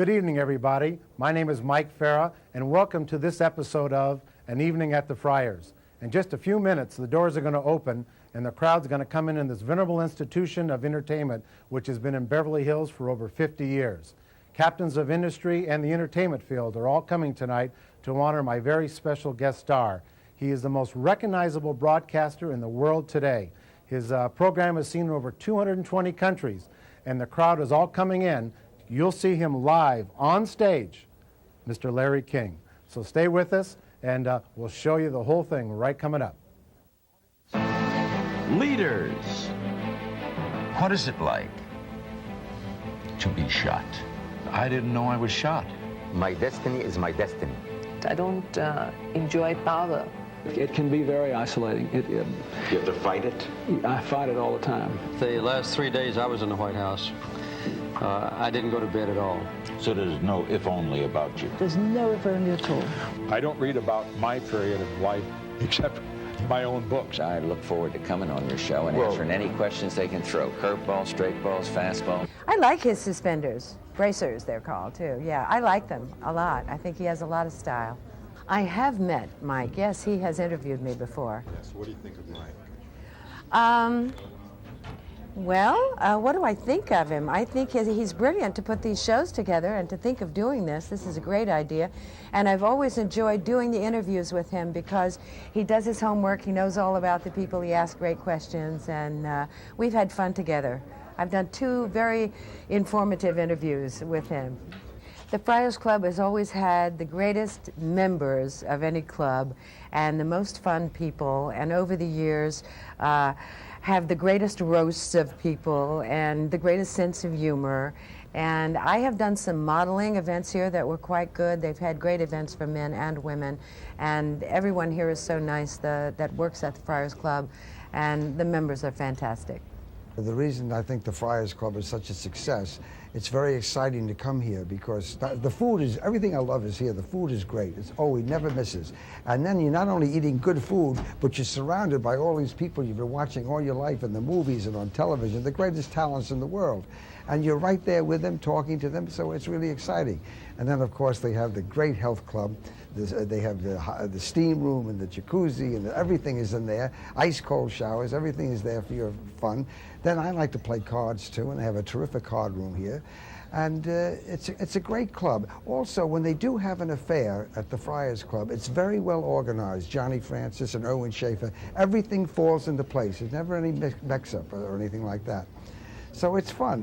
Good evening, everybody. My name is Mike Farah, and welcome to this episode of An Evening at the Friars. In just a few minutes, the doors are going to open, and the crowd's going to come in this venerable institution of entertainment, which has been in Beverly Hills for over 50 years. Captains of industry and the entertainment field are all coming tonight to honor my very special guest star. He is the most recognizable broadcaster in the world today. His program is seen in over 220 countries, and the crowd is all coming in. You'll see him live on stage, Mr. Larry King. So stay with us, and we'll show you the whole thing right coming up. Leaders. What is it like to be shot? I didn't know I was shot. My destiny is my destiny. I don't enjoy power. It can be very isolating. You have to fight it? I fight it all the time. The last 3 days I was in the White House, I didn't go to bed at all. So there's no if only about you? There's no if only at all. I don't read about my period of life except my own books. I look forward to coming on your show and answering any questions they can throw. Curveball, straight balls, fastball. I like his suspenders. Bracers, they're called, too. Yeah, I like them a lot. I think he has a lot of style. I have met Mike. Yes, he has interviewed me before. Yes, what do you think of Mike? What do I think of him? I think he's brilliant to put these shows together and to think of doing this. This is a great idea. And I've always enjoyed doing the interviews with him because he does his homework, he knows all about the people, he asks great questions, and we've had fun together. I've done 2 very informative interviews with him. The Friars Club has always had the greatest members of any club and the most fun people, and over the years have the greatest roasts of people and the greatest sense of humor. And I have done some modeling events here that were quite good. They've had great events for men and women, and everyone here is so nice that works at the Friars Club, and the members are fantastic. The reason I think the Friars Club is such a success, it's very exciting to come here because the food is, everything I love is here. The food is great. It never misses. And then you're not only eating good food, but you're surrounded by all these people you've been watching all your life in the movies and on television, the greatest talents in the world. And you're right there with them, talking to them, so it's really exciting. And then, of course, they have the great health club. They have the steam room and the jacuzzi, and everything is in there. Ice cold showers, everything is there for your fun. Then I like to play cards too, and they have a terrific card room here. And it's a great club. Also, when they do have an affair at the Friars Club, it's very well organized. Johnny Francis and Erwin Schaefer, everything falls into place. There's never any mix-up or anything like that. So it's fun.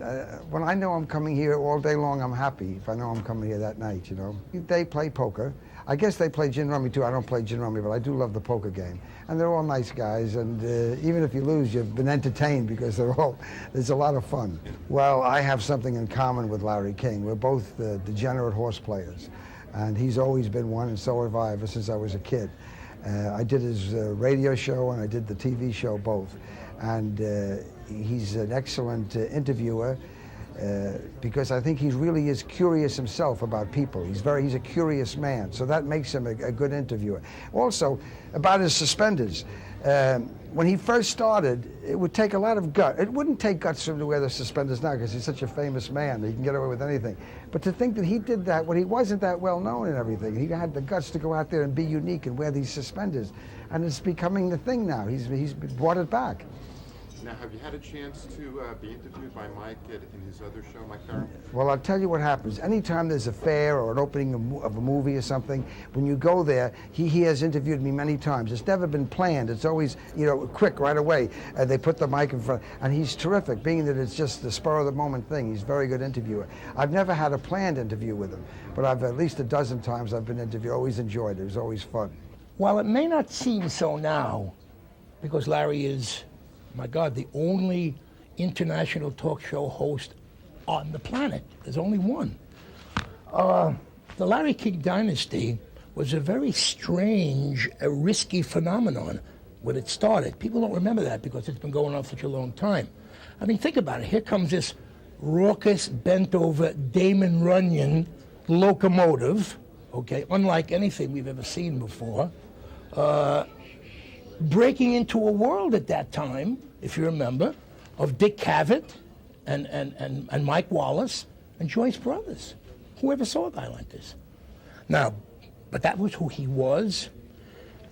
When I know I'm coming here all day long, I'm happy if I know I'm coming here that night, you know. They play poker. I guess they play gin rummy too. I don't play gin rummy, but I do love the poker game. And they're all nice guys, and even if you lose, you've been entertained because there's a lot of fun. Well, I have something in common with Larry King. We're both degenerate horse players, and he's always been one, and so have I ever since I was a kid. I did his radio show, and I did the TV show both. And he's an excellent interviewer because I think he really is curious himself about people. He's a curious man, so that makes him a good interviewer. Also, about his suspenders. When he first started, it would take a lot of guts. It wouldn't take guts for him to wear the suspenders now because he's such a famous man. He can get away with anything. But to think that he did that when he wasn't that well known and everything, he had the guts to go out there and be unique and wear these suspenders. And it's becoming the thing now. He's brought it back. Now, have you had a chance to be interviewed by Mike in his other show, Mike Farah? Well, I'll tell you what happens. Anytime there's a fair or an opening of a movie or something, when you go there, he has interviewed me many times. It's never been planned. It's always, quick, right away. They put the mic in front, and he's terrific, being that it's just the spur-of-the-moment thing. He's a very good interviewer. I've never had a planned interview with him, but I've at least a dozen times I've been interviewed. Always enjoyed it. It was always fun. While it may not seem so now, because Larry is, my God, the only international talk show host on the planet. There's only one. The Larry King dynasty was a very strange, risky phenomenon when it started. People don't remember that because it's been going on for such a long time. I mean, think about it. Here comes this raucous, bent-over Damon Runyon locomotive, okay, unlike anything we've ever seen before, breaking into a world at that time, if you remember, of Dick Cavett and Mike Wallace and Joyce Brothers. Whoever saw a guy like this? Now, but that was who he was.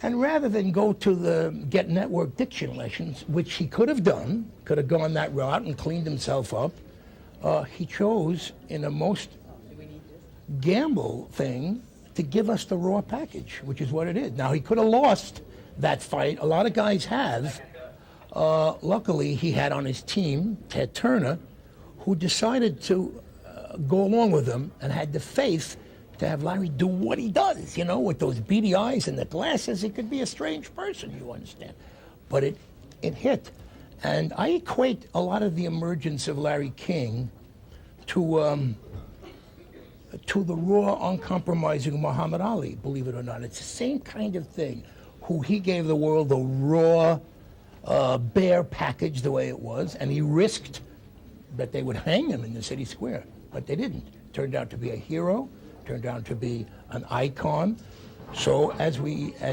And rather than go to the Get Network diction lessons, which he could have done, could have gone that route and cleaned himself up, he chose, in a most gamble thing, to give us the raw package, which is what it is. Now, he could have lost that fight. A lot of guys have. Luckily, he had on his team Ted Turner, who decided to go along with him and had the faith to have Larry do what he does, with those beady eyes and the glasses. He could be a strange person, you understand. But it hit. And I equate a lot of the emergence of Larry King to the raw, uncompromising Muhammad Ali, believe it or not. It's the same kind of thing, who he gave the world the raw, bare package the way it was, and he risked that they would hang him in the city square, but they didn't. Turned out to be a hero, turned out to be an icon. So as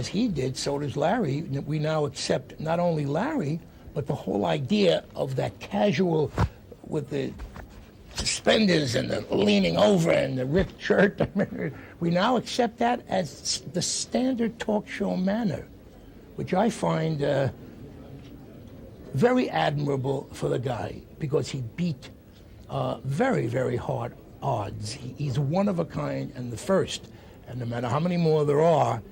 he did, so does Larry. We now accept not only Larry, but the whole idea of that casual with the suspenders and the leaning over and the ripped shirt. We now accept that as the standard talk show manner, which I find very admirable for the guy, because he beat very, very hard odds. He's one of a kind and the first. And no matter how many more there are,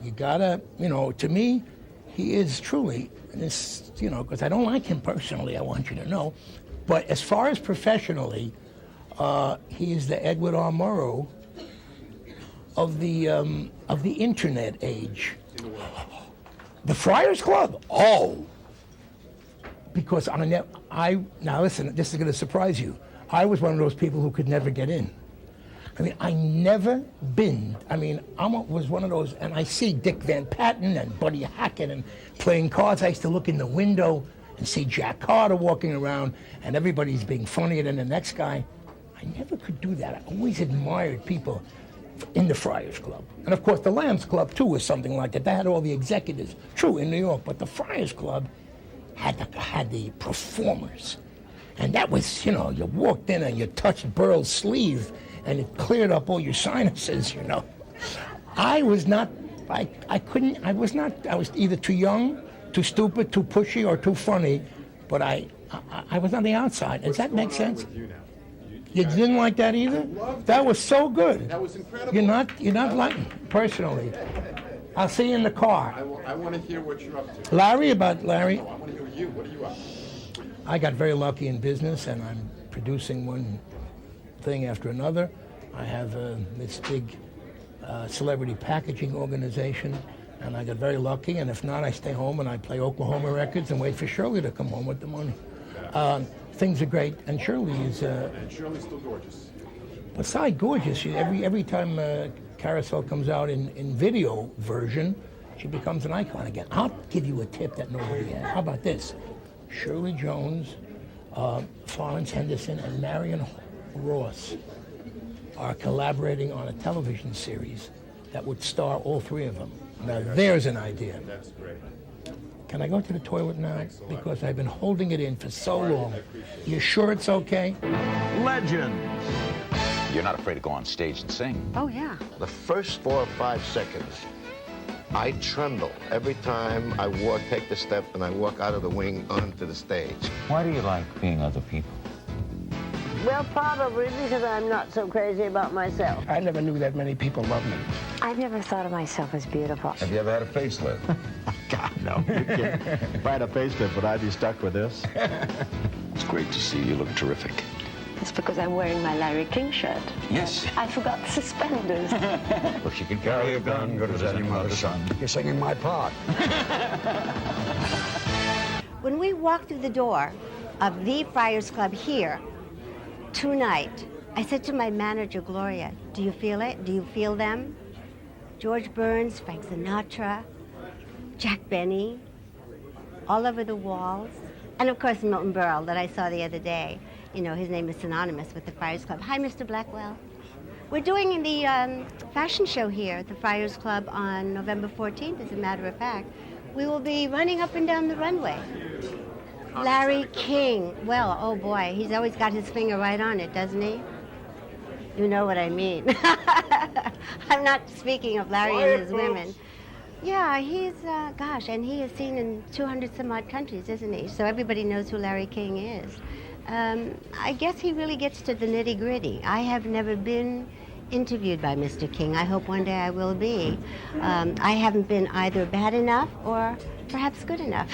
you gotta, to me, he is truly this, because I don't like him personally, I want you to know. But as far as professionally, he is the Edward R. Murrow of the internet age. The Friars Club. Oh, because now listen, this is going to surprise you. I was one of those people who could never get in. I never been. I was one of those, and I see Dick Van Patten and Buddy Hackett and playing cards. I used to look in the window and see Jack Carter walking around, and everybody's being funnier than the next guy. I never could do that. I always admired people in the Friars Club. And of course, the Lambs Club, too, was something like that. They had all the executives, true, in New York, but the Friars Club had the performers. And that was, you walked in and you touched Burl's sleeve, and it cleared up all your sinuses, I was not, I was either too young, too stupid, too pushy, or too funny, but I was on the outside. Does that make sense? You didn't like that either? That was so good. That was incredible. You're not liking personally. I'll see you in the car. I want to hear what you're up to. Larry. No, I want to hear you. What are you up to? I got very lucky in business, and I'm producing one thing after another. I have this big celebrity packaging organization, and I got very lucky, and if not, I stay home and I play Oklahoma records and wait for Shirley to come home with the money. Things are great, and Shirley is... and Shirley's still gorgeous. Beside gorgeous, every time Carousel comes out in video version, she becomes an icon again. I'll give you a tip that nobody had. How about this? Shirley Jones, Florence Henderson, and Marion Ross are collaborating on a television series that would star all three of them. Now, there's an idea. That's great. Can I go to the toilet now? Because I've been holding it in for so long. You sure it's okay? Legends. You're not afraid to go on stage and sing? Oh, yeah. The first 4 or 5 seconds, I tremble every time I take the step and I walk out of the wing onto the stage. Why do you like being other people? Well, probably because I'm not so crazy about myself. I never knew that many people loved me. I've never thought of myself as beautiful. Have you ever had a facelift? God, no. If I had a facelift, would I be stuck with this? It's great to see you. Look terrific. It's because I'm wearing my Larry King shirt. Yes. I forgot the suspenders. Well, she can carry a gun, good as any mother's son. You're singing my part. When we walked through the door of the Friars Club here tonight, I said to my manager, Gloria, do you feel it? Do you feel them? George Burns, Frank Sinatra, Jack Benny, all over the walls. And of course, Milton Berle that I saw the other day. His name is synonymous with the Friars Club. Hi, Mr. Blackwell. We're doing the fashion show here at the Friars Club on November 14th, as a matter of fact. We will be running up and down the runway. Larry King. Well, oh boy, he's always got his finger right on it, doesn't he? You know what I mean. I'm not speaking of Larry and his women. Yeah, he's, gosh, and he is seen in 200 some odd countries, isn't he? So everybody knows who Larry King is. I guess he really gets to the nitty gritty. I have never been interviewed by Mr. King. I hope one day I will be. I haven't been either bad enough or perhaps good enough.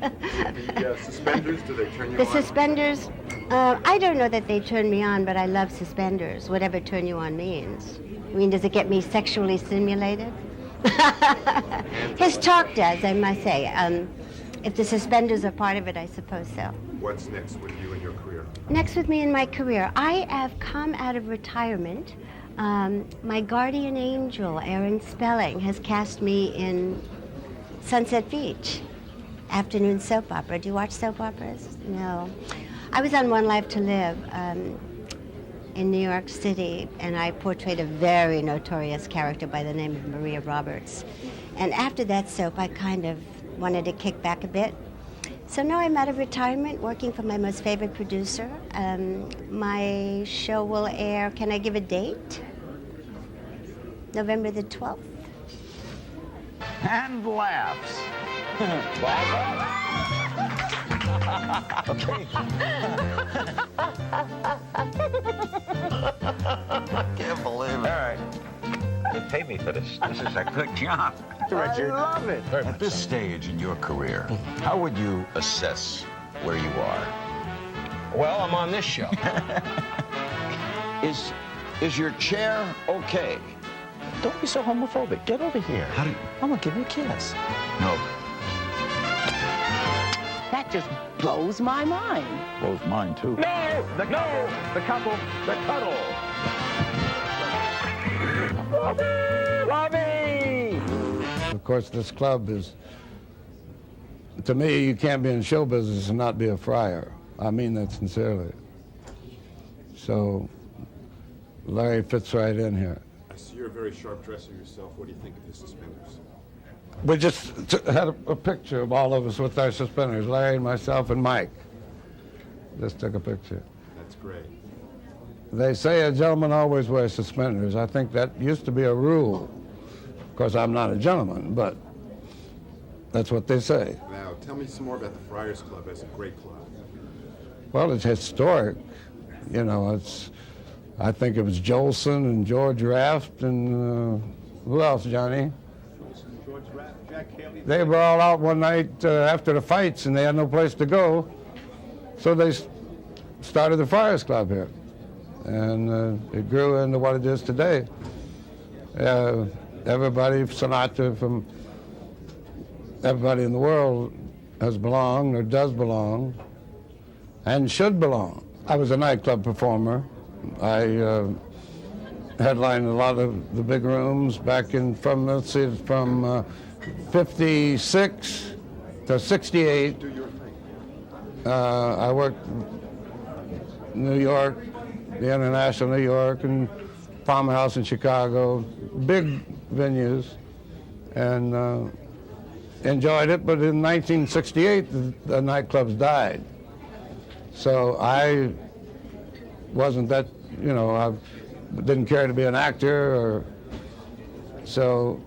The suspenders, do they turn you on? The suspenders, I don't know that they turn me on, but I love suspenders, whatever turn you on means. I mean, does it get me sexually stimulated? His talk does, I must say. If the suspenders are part of it, I suppose so. What's next with you in your career? Next with me in my career, I have come out of retirement. My guardian angel, Aaron Spelling, has cast me in Sunset Beach, afternoon soap opera. Do you watch soap operas? No. I was on One Life to Live in New York City, and I portrayed a very notorious character by the name of Maria Roberts. And after that soap, I kind of wanted to kick back a bit. So now I'm out of retirement, working for my most favorite producer. My show will air, can I give a date? November the 12th. And laughs. Okay. I can't believe it. All right. They pay me for this. This is a good job. Richard, I love it. At this stage in your career, how would you assess where you are? Well, I'm on this show. Is your chair okay? Don't be so homophobic. Get over here. How do you... I'm gonna give you a kiss. No. That just blows my mind. Blows mine, too. No! The couple, the cuddle. Bobby! Of course, this club is, to me, you can't be in show business and not be a friar. I mean that sincerely. So, Larry fits right in here. I see you're a very sharp dresser yourself. What do you think of his suspenders? We just had a picture of all of us with our suspenders, Larry and myself and Mike. Just took a picture. That's great. They say a gentleman always wears suspenders. I think that used to be a rule. Of course, I'm not a gentleman, but that's what they say. Now, tell me some more about the Friars Club as a great club. Well, it's historic. You know, I think it was Jolson and George Raft and who else, Johnny? They were all out one night after the fights, and they had no place to go, so they started the Friars Club here, and it grew into what it is today. Everybody, Sinatra, from everybody in the world has belonged or does belong and should belong. I was a nightclub performer. I headlined a lot of the big rooms back in from 56 to 68. I worked New York, the International New York, and Farmhouse in Chicago, big venues, and enjoyed it. But in 1968, the nightclubs died. So I wasn't that, you know, I didn't care to be an actor, or so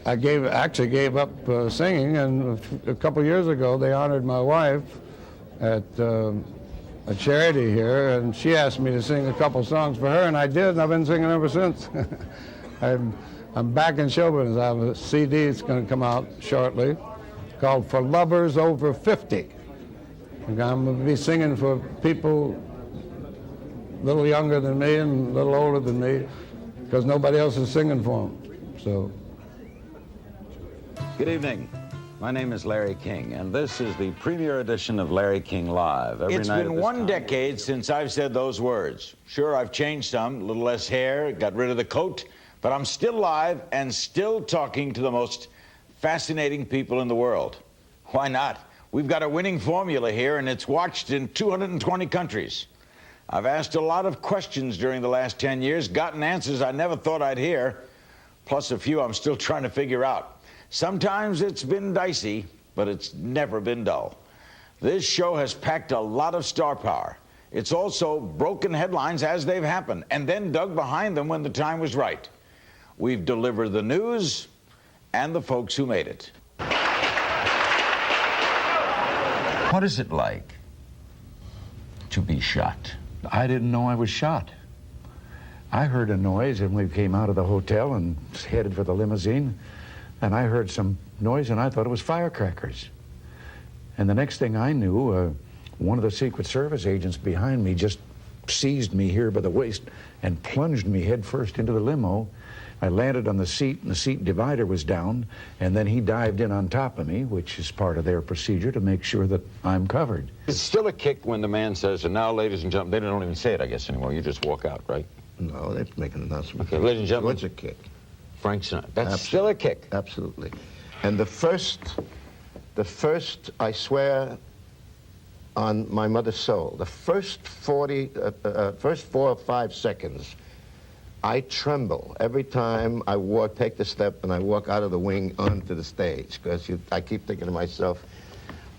I actually gave up singing, and a couple years ago they honored my wife at a charity here, and she asked me to sing a couple songs for her, and I did, and I've been singing ever since. I'm back in show business. I have a CD that's going to come out shortly called For Lovers Over 50. And I'm going to be singing for people a little younger than me and a little older than me, because nobody else is singing for them. So. Good evening. My name is Larry King, and this is the premiere edition of Larry King Live. It's been one decade since I've said those words. Sure, I've changed some, a little less hair, got rid of the coat, but I'm still live and still talking to the most fascinating people in the world. Why not? We've got a winning formula here, and it's watched in 220 countries. I've asked a lot of questions during the last 10 years, gotten answers I never thought I'd hear, plus a few I'm still trying to figure out. Sometimes it's been dicey, but it's never been dull. This show has packed a lot of star power, It's also broken headlines as they've happened and then dug behind them when the time was right. We've delivered the news and the folks who made it. What is it like to be shot? I didn't know I was shot. I heard a noise and we came out of the hotel and headed for the limousine, and I heard some noise and I thought it was firecrackers. And the next thing I knew, one of the Secret Service agents behind me just seized me here by the waist and plunged me headfirst into the limo. I landed on the seat, and the seat divider was down, and then he dived in on top of me, which is part of their procedure to make sure that I'm covered. It's still a kick when the man says, and now, ladies and gentlemen, they don't even say it, I guess, anymore. You just walk out, right? No, they make an announcement. Okay, ladies and gentlemen. It's a kick. Frank Sinatra. That's still a kick. Absolutely. And the first, I swear on my mother's soul, the first 4 or 5 seconds, I tremble every time I take the step and I walk out of the wing onto the stage, because I keep thinking to myself,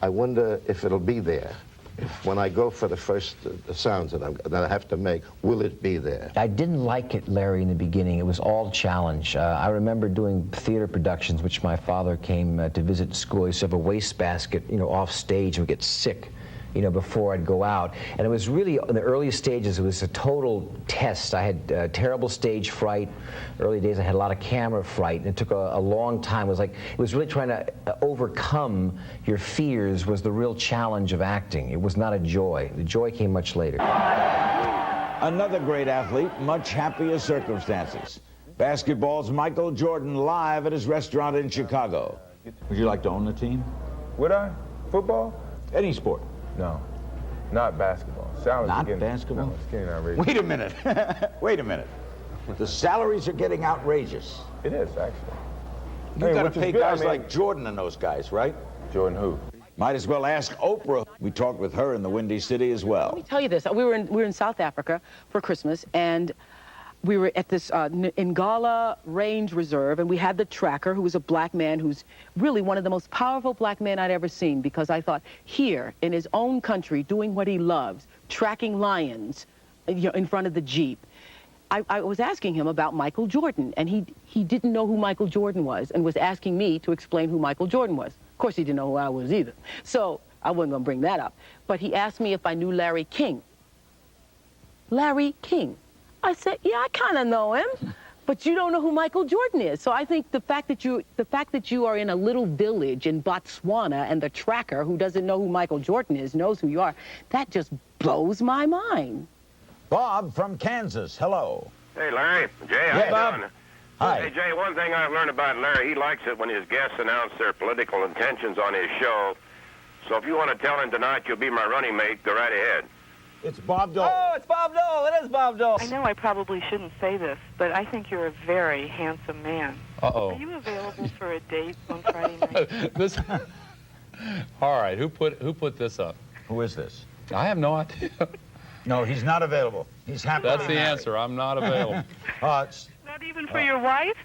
I wonder if it'll be there. When I go for the first sounds that I have to make, will it be there? I didn't like it, Larry, in the beginning. It was all challenge. I remember doing theater productions, which my father came to visit school. He used to have a wastebasket, off stage, and would get sick, before I'd go out. And it was really, in the earliest stages, it was a total test. I had terrible stage fright. Early days, I had a lot of camera fright, and it took a long time. It was really trying to overcome your fears was the real challenge of acting. It was not a joy. The joy came much later. Another great athlete, much happier circumstances. Basketball's Michael Jordan live at his restaurant in Chicago. Would you like to own the team? Would I? Football? Any sport. No, not basketball. Salaries not getting, basketball? No, it's getting outrageous. Wait a minute. Wait a minute. The salaries are getting outrageous. It is, actually. You've got to pay guys like Jordan and those guys, right? Jordan who? Might as well ask Oprah. We talked with her in the Windy City as well. Let me tell you this. We were in South Africa for Christmas, and we were at this Goulet Range Reserve, and we had the tracker, who was a black man who's really one of the most powerful black men I'd ever seen, because I thought, here, in his own country, doing what he loves, tracking lions in front of the Jeep. I was asking him about Michael Jordan, and he didn't know who Michael Jordan was, and was asking me to explain who Michael Jordan was. Of course, he didn't know who I was either, so I wasn't going to bring that up. But he asked me if I knew Larry King. Larry King. I said, yeah, I kind of know him, but you don't know who Michael Jordan is. So I think the fact that you are in a little village in Botswana and the tracker who doesn't know who Michael Jordan is knows who you are, that just blows my mind. Bob from Kansas, hello. Hey, Larry. Jay, how you Bob. doing? Hi. Hey, Jay, one thing I've learned about Larry, he likes it when his guests announce their political intentions on his show. So if you want to tell him tonight you'll be my running mate, go right ahead. It's Bob Dole. Oh, it's Bob Dole. It is Bob Dole. I know I probably shouldn't say this, but I think you're a very handsome man. Uh-oh. Are you available for a date on Friday night? All right, who put this up? Who is this? I have no idea. No, he's not available. He's happy. That's the answer. I'm not available. Not even for your wife?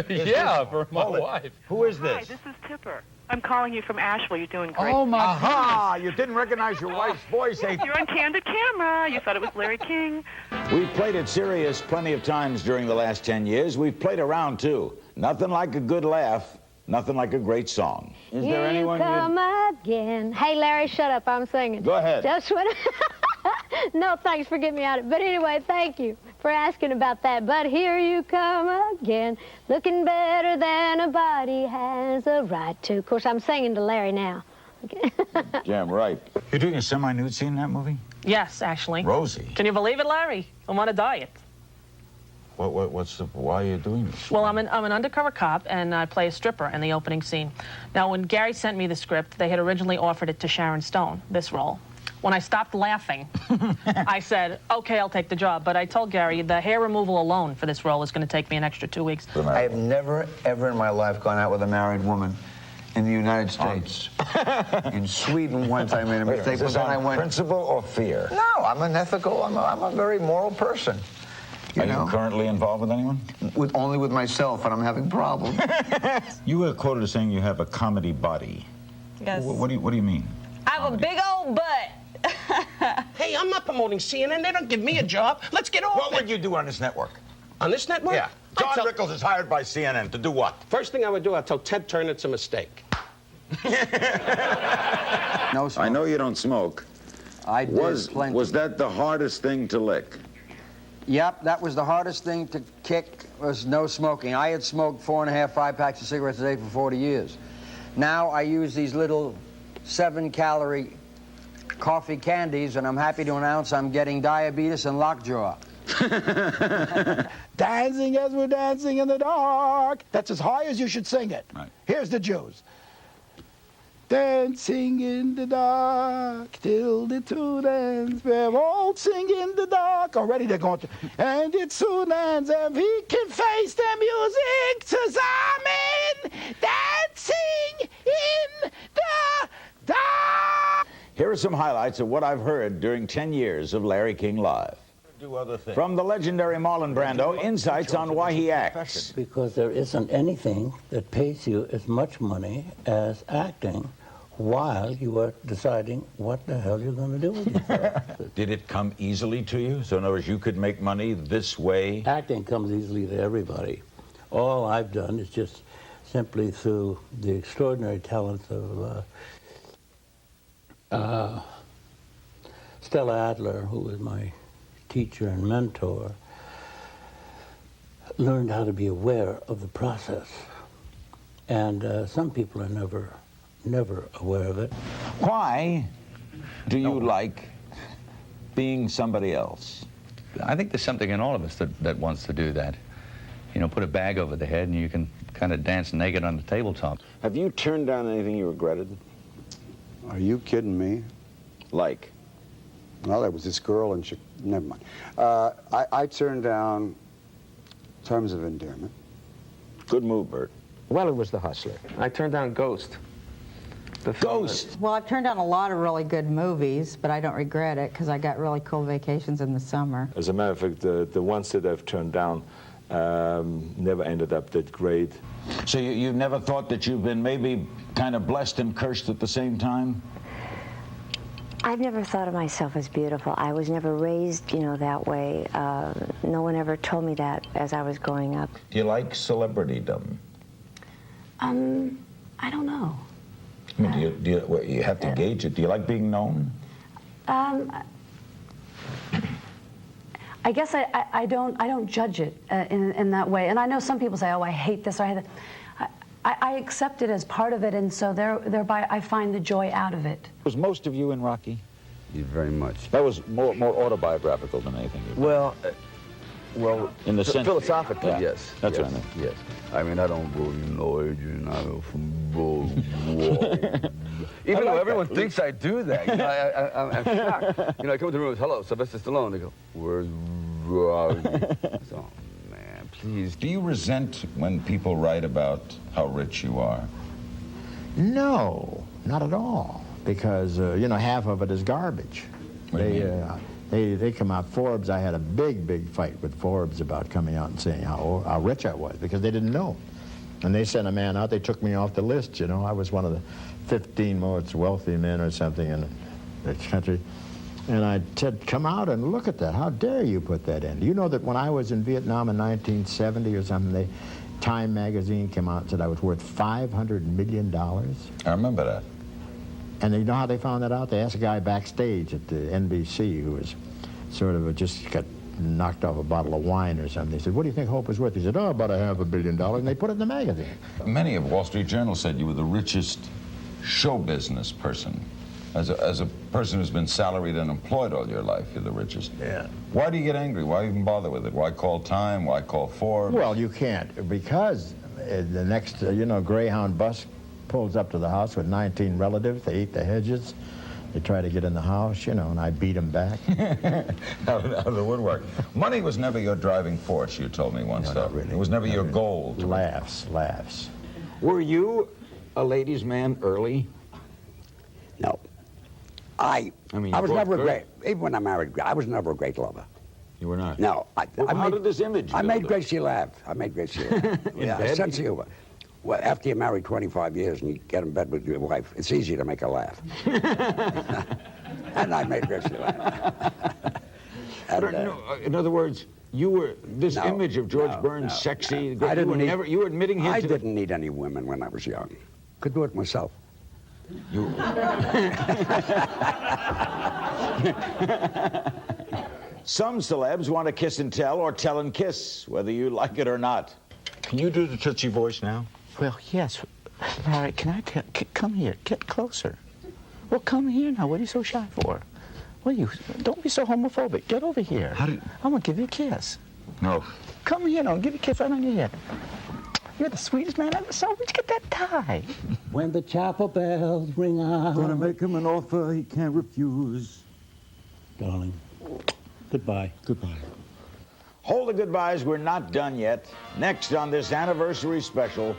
Yeah, for my wife. Who is Hi, this? this is Tipper. I'm calling you from Asheville. You're doing great. Oh, my Aha! You didn't recognize your wife's voice, eh? You're on candid camera. You thought it was Larry King. We've played it serious plenty of times during the last 10 years. We've played around, too. Nothing like a good laugh. Nothing like a great song. Is there anyone you come again. Hey, Larry, shut up. I'm singing. Go ahead. Just when... No, thanks for getting me out of it. But anyway, thank you for asking about that. But here you come again, looking better than a body has a right to. Of course, I'm singing to Larry now. Okay. Damn right. You're doing a semi-nude scene in that movie? Yes, actually. Rosie. Can you believe it, Larry? I'm on a diet. Why are you doing this? Well, I'm an undercover cop, and I play a stripper in the opening scene. Now, when Gary sent me the script, they had originally offered it to Sharon Stone, this role. When I stopped laughing, I said, okay, I'll take the job. But I told Gary the hair removal alone for this role is going to take me an extra 2 weeks. I have never, ever in my life gone out with a married woman in the United States. In Sweden once I made a mistake, but then I went... principle or fear? No, I'm unethical. I'm a very moral person. Are you currently involved with anyone? Only with myself, and I'm having problems. You were quoted as saying you have a comedy body. Yes. What do you mean? I have a big old butt. Hey, I'm not promoting CNN. They don't give me a job. Let's get off What would you do on this network? On this network? Yeah. John Rickles is hired by CNN to do what? First thing I would do, I'd tell Ted Turner it's a mistake. No smoke. I know you don't smoke. I did plenty. Was that the hardest thing to lick? Yep, that was the hardest thing to kick, was no smoking. I had smoked 4.5, 5 packs of cigarettes a day for 40 years. Now I use these little 7-calorie coffee candies, and I'm happy to announce I'm getting diabetes and lockjaw. Dancing as we're dancing in the dark. That's as high as you should sing it. Right. Here's the Jews. Dancing in the dark till the two ends. We're all singing in the dark. Already they're going to. And it soon ends, and we can face the music zusammen. Dancing in the dark. Here are some highlights of what I've heard during 10 years of Larry King Live. Do other things. From the legendary Marlon Brando, insights on why he acts. Because there isn't anything that pays you as much money as acting while you are deciding what the hell you're going to do with yourself. Did it come easily to you? So in other words, you could make money this way? Acting comes easily to everybody. All I've done is just simply through the extraordinary talents of Stella Adler, who was my teacher and mentor, learned how to be aware of the process. And some people are never aware of it. Why do you like being somebody else? I think there's something in all of us that wants to do that. You know, put a bag over the head and you can kind of dance naked on the tabletop. Have you turned down anything you regretted? Are you kidding me? Like? Well, there was this girl in Chicago. Never mind. I turned down Terms of Endearment. Good move, Bert. Well, it was The Hustler. I turned down Ghost. Ghost? Well, I've turned down a lot of really good movies, but I don't regret it because I got really cool vacations in the summer. As a matter of fact, the ones that I've turned down never ended up that great. So you've never thought that you've been maybe kind of blessed and cursed at the same time? I've never thought of myself as beautiful. I was never raised, you know, that way. No one ever told me that as I was growing up. Do you like celebritydom? I don't know. I mean, you have to gauge it. Do you like being known? I guess I don't judge it in that way. And I know some people say, oh, I hate this or I hate that. I accept it as part of it, and so thereby I find the joy out of it. Was most of you in Rocky? Yeah, very much. That was more autobiographical than anything. Well, in the sense, philosophically, yeah, yes. That's yes, what I mean. Yes. I mean, I don't believe in Adrian. I go from even though everyone thinks I do that, you know, I'm shocked. You know, I come to the room and hello, Sylvester Stallone. They go, where's Rocky? So, man, please. Do you resent when people write about how rich you are? No, not at all. Because, you know, half of it is garbage. They come out, Forbes, I had a big fight with Forbes about coming out and saying how rich I was, because they didn't know. And they sent a man out, they took me off the list, you know. I was one of the 15 most wealthy men or something in the country. And I said, come out and look at that. How dare you put that in? Do you know that when I was in Vietnam in 1970 or something, Time magazine came out and said I was worth $500 million? I remember that. And you know how they found that out? They asked a guy backstage at the NBC who was sort of just got knocked off a bottle of wine or something. They said, what do you think Hope is worth? He said, oh, about $500 million. And they put it in the magazine. Many of Wall Street Journal said you were the richest show business person. As a person who's been salaried and employed all your life, you're the richest. Yeah. Why do you get angry? Why even bother with it? Why call Time? Why call Forbes? Well, you can't, because the next, you know, Greyhound bus pulls up to the house with 19 relatives. They eat the hedges. They try to get in the house, you know, and I beat them back. Out of the woodwork. Money was never your driving force, you told me once, though. Not really. It was never your goal. Laughs. Were you a ladies' man early? No. I was never great. Even when I married, I was never a great lover. You were not? No. How did this image I made build? Gracie laugh. Yeah, bed? sense of humor. Well, after you're married 25 years and you get in bed with your wife, it's easy to make her laugh. And I made Richie laugh. In other words, you were this image of George Burns, sexy. I didn't you were admitting him. I didn't need any women when I was young. Could do it myself. You. Some celebs want to kiss and tell or tell and kiss, whether you like it or not. Can you do the Tootsie voice now? Well, yes. Larry, can I come here? Get closer. Well, come here now. What are you so shy for? Don't be so homophobic. Get over here. I'm going to give you a kiss. No. Come here now. Give you a kiss right on your head. You're the sweetest man I ever saw. Where'd you get that tie? When the chapel bells ring out. Gonna make him an offer he can't refuse. Darling, goodbye. Goodbye. Hold the goodbyes, we're not done yet. Next on this anniversary special,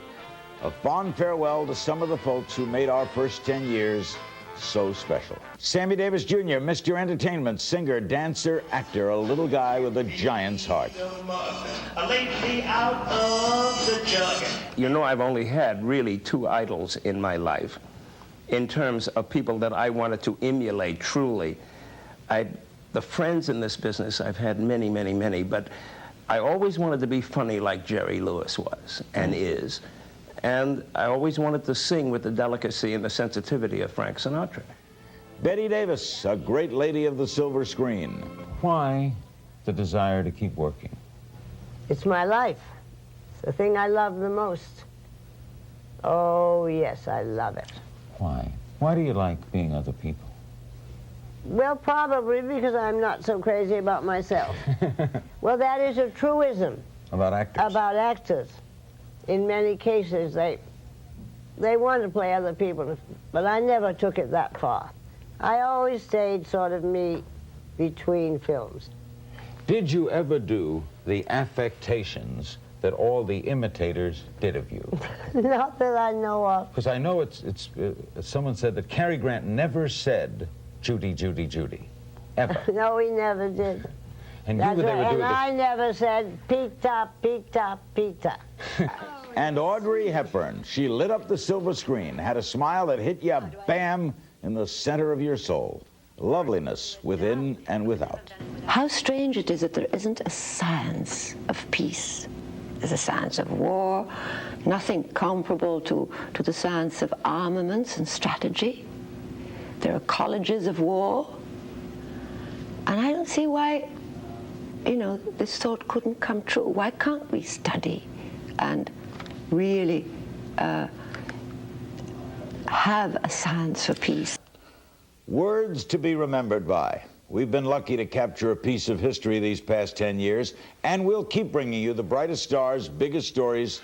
a fond farewell to some of the folks who made our first 10 years so special. Sammy Davis Jr., Mr. Entertainment, singer, dancer, actor, a little guy with a giant's heart. You know, I've only had really 2 idols in my life in terms of people that I wanted to emulate truly. The friends in this business, I've had many, many, many, but I always wanted to be funny like Jerry Lewis was and is. And I always wanted to sing with the delicacy and the sensitivity of Frank Sinatra. Betty Davis, a great lady of the silver screen. Why the desire to keep working? It's my life. It's the thing I love the most. Oh, yes, I love it. Why? Why do you like being other people? Well, probably because I'm not so crazy about myself. Well, that is a truism. About actors? About actors. In many cases, they want to play other people, but I never took it that far. I always stayed sort of me between films. Did you ever do the affectations that all the imitators did of you? Not that I know of. Because I know someone said that Cary Grant never said Judy, Judy, Judy, ever. No, he never did. And you were there to do it. And I never said Pita, Pita, Pita. And Audrey Hepburn, she lit up the silver screen, had a smile that hit you, bam, in the center of your soul. Loveliness within and without. How strange it is that there isn't a science of peace. There's a science of war, nothing comparable to the science of armaments and strategy. There are colleges of war. And I don't see why, this thought couldn't come true. Why can't we study and really have a science for peace? Words to be remembered by. We've been lucky to capture a piece of history these past 10 years, and we'll keep bringing you the brightest stars, biggest stories,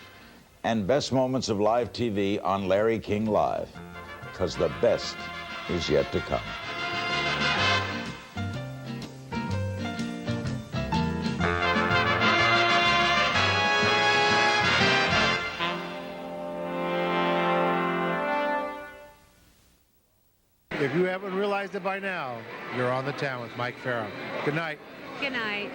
and best moments of live TV on Larry King Live, because the best is yet to come. If you haven't realized it by now, you're on the town with Mike Farah. Good night. Good night.